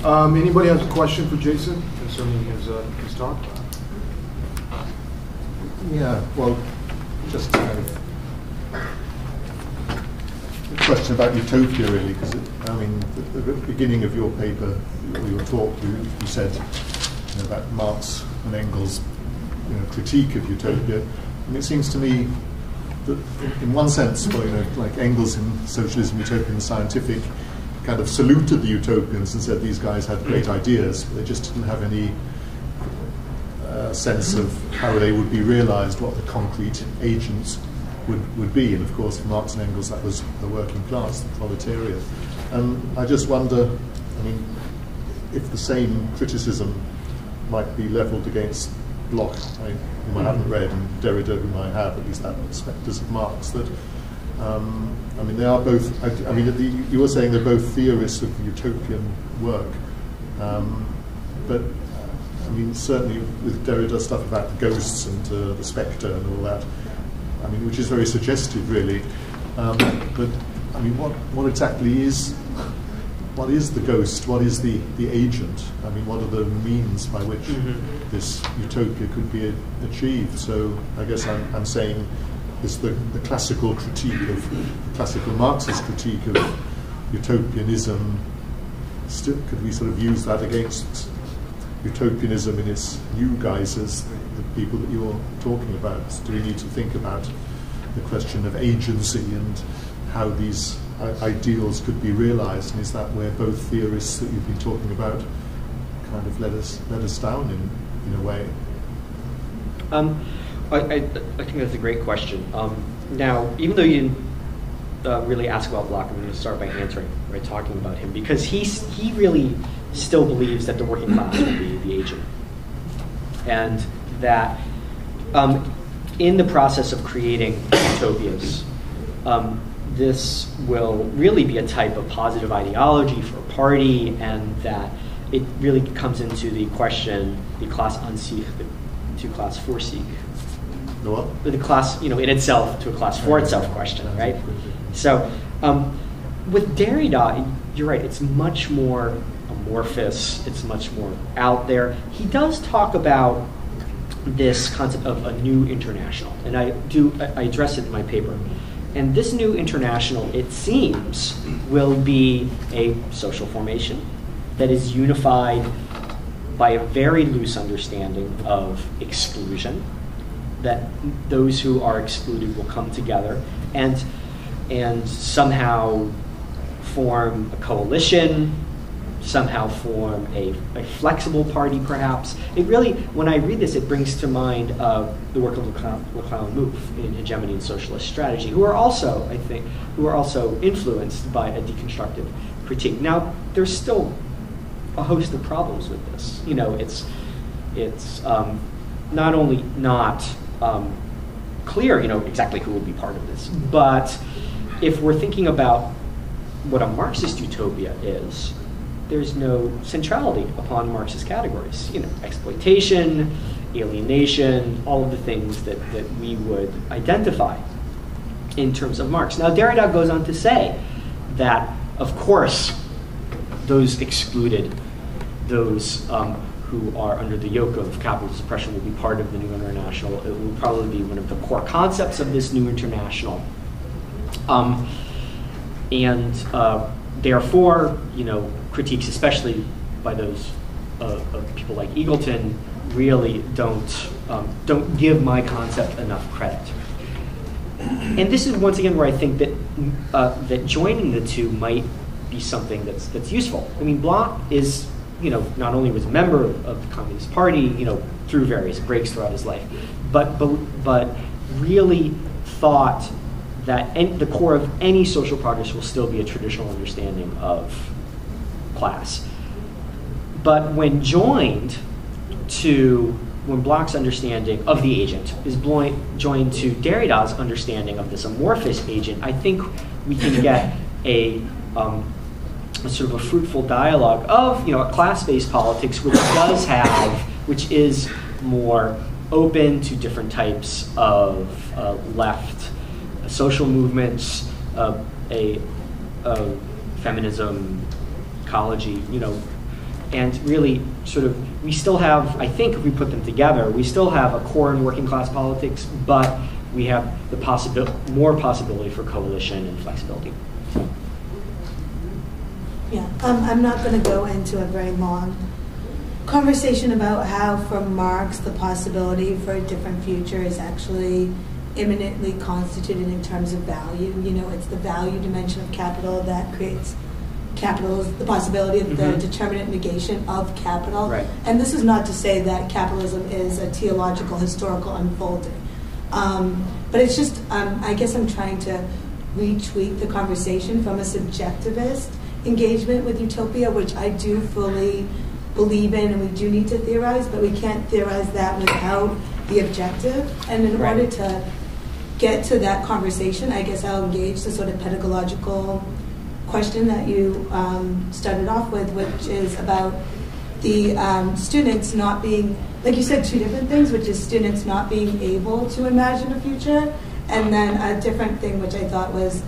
Anybody has a question for Jason concerning his talk? Yeah, well, just kind of a question about Utopia, really, because I mean, at the beginning of your paper, or your talk, you said about Marx and Engels' critique of Utopia, and it seems to me that, in one sense, well, like Engels in Socialism, Utopia, and Scientific, kind of saluted the utopians and said these guys had great ideas, but they just didn't have any sense of how they would be realized, what the concrete agents would be. And of course, for Marx and Engels, that was the working class, the proletariat. And I just wonder, I mean, if the same criticism might be leveled against Bloch, whom I haven't read, and Derrida, whom I have, at least that Specters of Marx, that I mean, they are both, I mean, you were saying they're both theorists of utopian work, but I mean, certainly with Derrida stuff about the ghosts and the Specter and all that, I mean, which is very suggestive, really. But I mean, what exactly is, what is the ghost? What is the agent? I mean, what are the means by which this utopia could be achieved? So I guess I'm saying is the classical critique of, the classical Marxist critique of utopianism, still, could we sort of use that against utopianism in its new guises, the people that you're talking about? Do we need to think about the question of agency and how these ideals could be realized? And is that where both theorists that you've been talking about kind of let us down in a way? I think that's a great question. Now, even though you didn't really ask about Bloch, I'm going to start by answering, by talking about him, because he really still believes that the working class will be the agent, and that in the process of creating utopias, this will really be a type of positive ideology for a party, and that it really comes into the question, the class an sich, to class for sich. The what? The class, in itself, to a class for itself question, right? So, with Derrida, you're right, it's much more amorphous, it's much more out there. He does talk about this concept of a new international, and I address it in my paper. And this new international, it seems, will be a social formation that is unified by a very loose understanding of exclusion, that those who are excluded will come together and somehow form a coalition, somehow form a flexible party, perhaps. It really, when I read this, it brings to mind the work of Leclerc and Mouffe in Hegemony and Socialist Strategy, who are also, I think, influenced by a deconstructive critique. Now, there's still a host of problems with this. It's not only not clear, exactly who will be part of this, but if we're thinking about what a Marxist utopia is, there's no centrality upon Marxist categories. Exploitation, alienation, all of the things that we would identify in terms of Marx. Now, Derrida goes on to say that, of course, those excluded, those who are under the yoke of capitalist oppression will be part of the new international. It will probably be one of the core concepts of this new international. Therefore, critiques, especially by those of people like Eagleton, really don't give my concept enough credit. And this is once again where I think that joining the two might be something that's useful. I mean, Bloch is, not only was a member of the Communist Party, through various breaks throughout his life, but really thought that the core of any social progress will still be a traditional understanding of class. But when Bloch's understanding of the agent is joined to Derrida's understanding of this amorphous agent, I think we can get a sort of a fruitful dialogue of a class-based politics, which is more open to different types of left social movements, feminism, ecology, And really, sort of, we still have, I think if we put them together, we still have a core in working class politics, but we have the more possibility for coalition and flexibility. So. Yeah, I'm not going to go into a very long conversation about how, for Marx, the possibility for a different future is actually imminently constituted in terms of value. You know, it's the value dimension of capital that creates capital, is the possibility of the determinate negation of capital. Right. And this is not to say that capitalism is a teleological, historical unfolding. But it's just, I guess I'm trying to retweak the conversation from a subjectivist engagement with utopia, which I do fully believe in, and we do need to theorize, but we can't theorize that without the objective. And in order to get to that conversation, I guess I'll engage the sort of pedagogical question that you started off with, which is about the students not being, like you said, two different things, which is students not being able to imagine a future, and then a different thing, which I thought was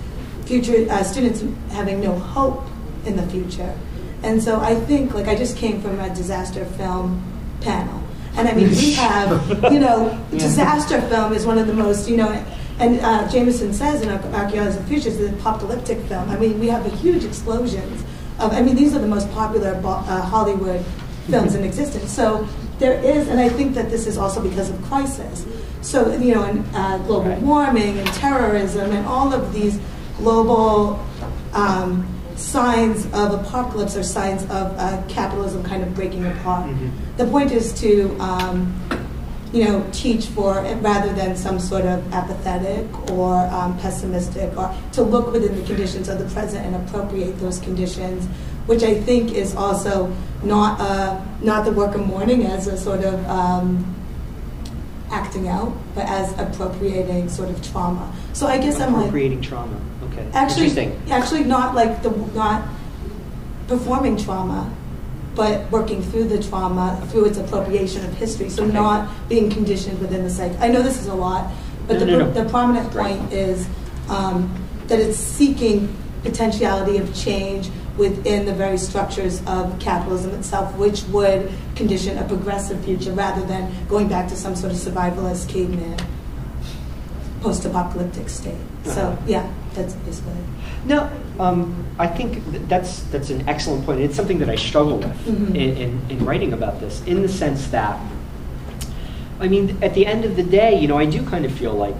students having no hope in the future. And so I think, like, I just came from a disaster film panel. And I mean, we have, you know, disaster film is one of the most, you know, and Jameson says in Archaeology of the Future, it's an apocalyptic film. I mean, we have a huge explosions of, I mean, these are the most popular Hollywood films in existence. So there is, and I think that this is also because of crisis. So, you know, and global warming and terrorism and all of these global signs of apocalypse or signs of capitalism kind of breaking apart. The point is to, you know, teach for, rather than some sort of apathetic or pessimistic, or to look within the conditions of the present and appropriate those conditions, which I think is also not the work of mourning as a sort of acting out, but as appropriating sort of trauma. So I guess I'm like appropriating trauma. Okay. Actually, not like not performing trauma, but working through the trauma through its appropriation of history. So not being conditioned within the psyche. I know this is a lot, but the prominent point is that it's seeking potentiality of change within the very structures of capitalism itself, which would condition a progressive future rather than going back to some sort of survivalist caveman post-apocalyptic state. So yeah, that's basically it. No, I think that's an excellent point. It's something that I struggle with in writing about this, in the sense that, I mean, at the end of the day, you know, I do kind of feel like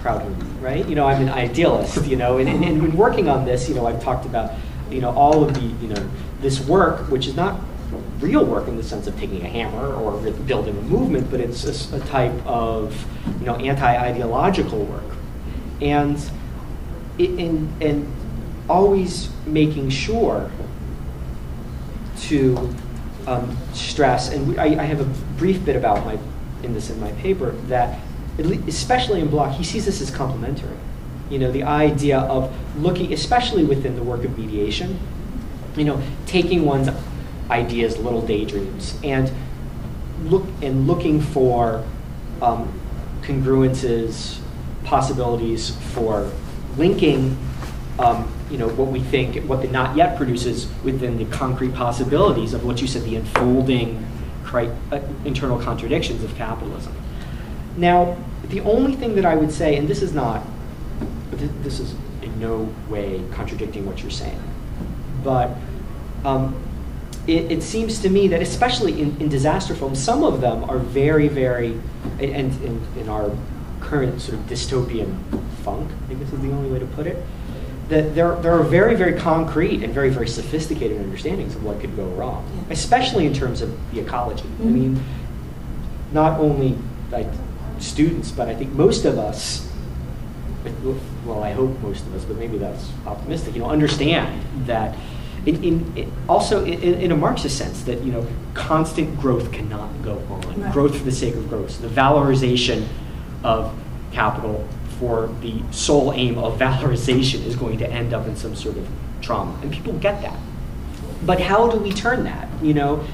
Proudhon, right? You know, I'm an idealist, you know, and when working on this, you know, I've talked about, you know, all of the, you know, this work, which is not real work in the sense of taking a hammer or building a movement, but it's a type of, you know, anti-ideological work, and always making sure to stress, and I have a brief bit about in my paper, that especially in Bloch, he sees this as complementary. You know, the idea of looking, especially within the work of mediation, you know, taking one's ideas, little daydreams, and looking for congruences, possibilities for linking, you know, what we think, what the not yet produces within the concrete possibilities of what you said, the unfolding internal contradictions of capitalism. Now, the only thing that I would say, and this is in no way contradicting what you're saying, but it seems to me that especially in disaster films, some of them are very, very, and in our current sort of dystopian funk, I think this is the only way to put it, that there are very, very concrete and very, very sophisticated understandings of what could go wrong, especially in terms of the ecology. I mean, not only like students, but I think most of us, well, I hope most of us, but maybe that's optimistic, you know, understand that also in a Marxist sense, that, you know, constant growth cannot go on. Right. Growth for the sake of growth. The valorization of capital for the sole aim of valorization is going to end up in some sort of trauma. And people get that. But how do we turn that? You know,